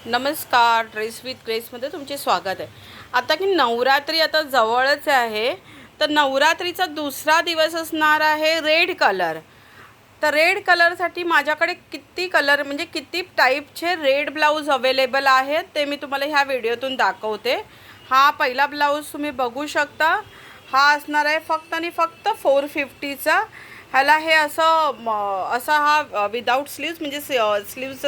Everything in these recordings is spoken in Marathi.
नमस्कार, ड्रेस विथ ग्रेसमध्ये तुमचे स्वागत आहे. आता की नवरात्री आता जवळच आहे, तर नवरात्रीचा दुसरा दिवस असणार आहे रेड कलर. तर रेड कलरसाठी माझ्याकडे किती कलर म्हणजे किती टाईपचे रेड ब्लाऊज अवेलेबल आहेत ते मी तुम्हाला ह्या व्हिडिओतून दाखवते. हा पहिला ब्लाऊज तुम्ही बघू शकता. हा असणार आहे फक्त आणि फक्त 450चा. ह्याला हे असा हा विदाऊट स्लीव्ज म्हणजे sleeves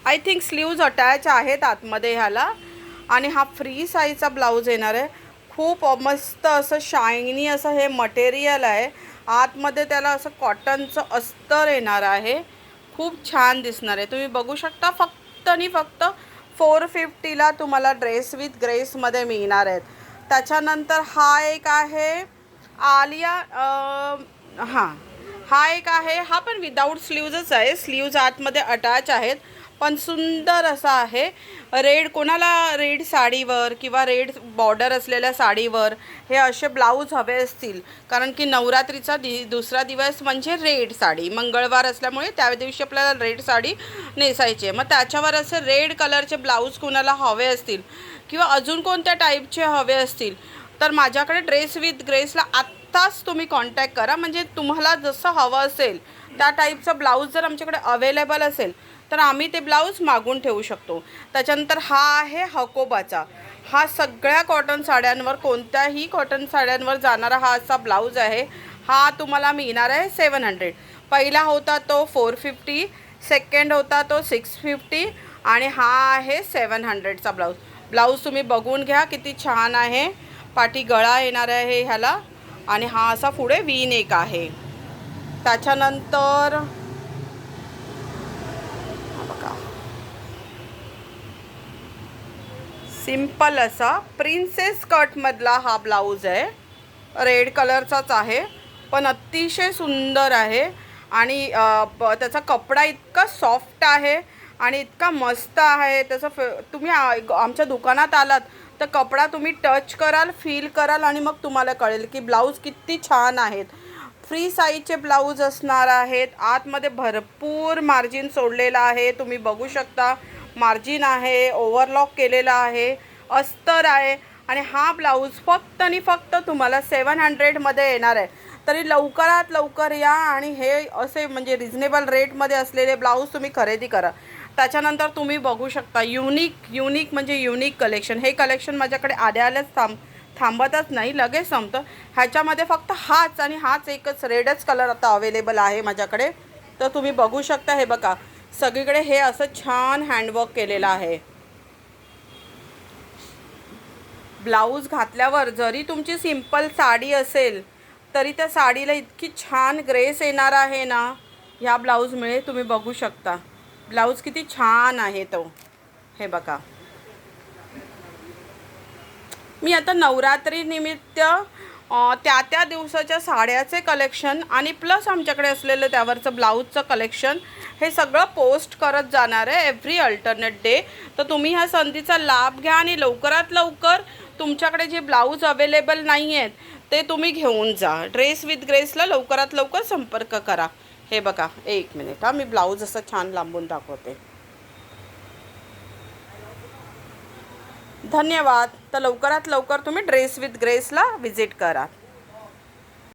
I think sleeves attach आहेत आतमध्ये ह्याला. आणि हा फ्री साईजचा ब्लाऊज येणार आहे. खूप मस्त असं शायनी असं हे मटेरियल आहे. आतमध्ये त्याला असं कॉटनचं अस्तर येणार आहे. खूप छान दिसणार आहे. तुम्ही बघू शकता फक्त आणि फक्त 450ला तुम्हाला ड्रेस विथ ग्रेसमध्ये मिळणार आहेत. त्याच्यानंतर हा एक आहे आलिया हां हा एक आहे. हा पण विदाऊट स्लीव्जच आहे. स्लीव्ज आतमध्ये अटॅच आहेत पण सुंदर असा आहे. रेड कोणाला रेड साडीवर किंवा रेड बॉर्डर असलेल्या साडीवर हे असे ब्लाऊज हवे असतील, कारण की नवरात्रीचा दुसरा दिवस म्हणजे रेड साडी, मंगळवार असल्यामुळे त्या दिवशी आपल्याला रेड साडी नेसायची आहे. मग त्याच्यावर असे रेड कलरचे ब्लाऊज कोणाला हवे असतील किंवा अजून कोणत्या टाईपचे हवे असतील तर माझ्याकडे ड्रेस विथ ग्रेसला आत्ताच तुम्ही कॉन्टॅक्ट करा. म्हणजे तुम्हाला जसं हवं असेल त्या टाईपचं ब्लाऊज जर आमच्याकडे अवेलेबल असेल तर आम्ही ते ब्लाऊज मागून ठेवू शकतो. त्याच्यानंतर हा आहे हकोबाचा. हा सगळ्या कॉटन साड्यांवर, कोणत्याही कॉटन साड्यांवर जाणारा हा असा ब्लाऊज आहे. हा तुम्हाला मिळणार आहे 700. पहिला होता तो 450, सेकंड होता तो 650 आणि हा आहे 700चा ब्लाऊज. ब्लाऊज तुम्ही बघून घ्या किती छान आहे. पाठी गळा येणार आहे ह्याला आणि हा असा पुढे वी नेक आहे. त्याच्यानंतर बघा सिंपल असा प्रिन्सेस कटमधला हा ब्लाऊज आहे. रेड कलरचाच आहे पण अतिशय सुंदर आहे. आणि त्याचा कपडा इतका सॉफ्ट आहे आणि इतका मस्त आहे. तुम्ही आमच्या दुकानात आलात तर कपडा तुम्ही टच कराल, फील कराल आणि मग तुम्हाला कळेल की ब्लाऊज किती छान आहेत. फ्री साईजचे ब्लाऊज असणार आहेत. आतमध्ये भरपूर मार्जिन सोडलेलं आहे. तुम्ही बघू शकता मार्जिन आहे, ओव्हरलॉक केलेला आहे, अस्तर आहे. आणि हा ब्लाऊज फक्त आणि फक्त तुम्हाला 700मध्ये येणार आहे. तरी लवकरात लवकर या आणि हे असे म्हणजे रिजनेबल रेटमध्ये असलेले ब्लाऊज तुम्ही खरेदी करा. त्याच्यानंतर तुम्ही बघू शकता युनिक म्हणजे युनिक कलेक्शन. हे कलेक्शन माझ्याकडे आल्याच थांबतच नाही, लगेच संपतं. ह्याच्यामध्ये फक्त हाच आणि हाच एकच रेडच कलर आता अवेलेबल आहे माझ्याकडे. तर तुम्ही बघू शकता. हे बघा सगळीकडे हे असं छान हँडवर्क केलेलं आहे. ब्लाऊज घातल्यावर जरी तुमची सिंपल साडी असेल तरी त्या साडीला इतकी छान ग्रेस येणार आहे ना ह्या ब्लाऊजमुळे. तुम्ही बघू शकता ब्लाऊज किती छान आहे तो. हे बघा मी आता नवरात्री निमित्त त्या दिवसाच्या साड्याचे कलेक्शन आणि प्लस आमच्याकडे असलेलं त्यावरचं ब्लाऊजचं कलेक्शन हे सगळं पोस्ट करत जाणार आहे एव्हरी अल्टरनेट डे. तर तुम्ही ह्या संधीचा लाभ घ्या आणि लवकरात लवकर तुमच्याकडे जे ब्लाऊज अवेलेबल नाही आहेत ते तुम्ही घेऊन जा. ड्रेस विथ ग्रेसला लवकरात लवकर संपर्क करा. हे बघा एक मिनिट मी ब्लाऊज असं छान लांबून दाखवते. धन्यवाद. तर लवकरात लवकर तुम्ही ड्रेस विथ ग्रेसला व्हिजिट करा.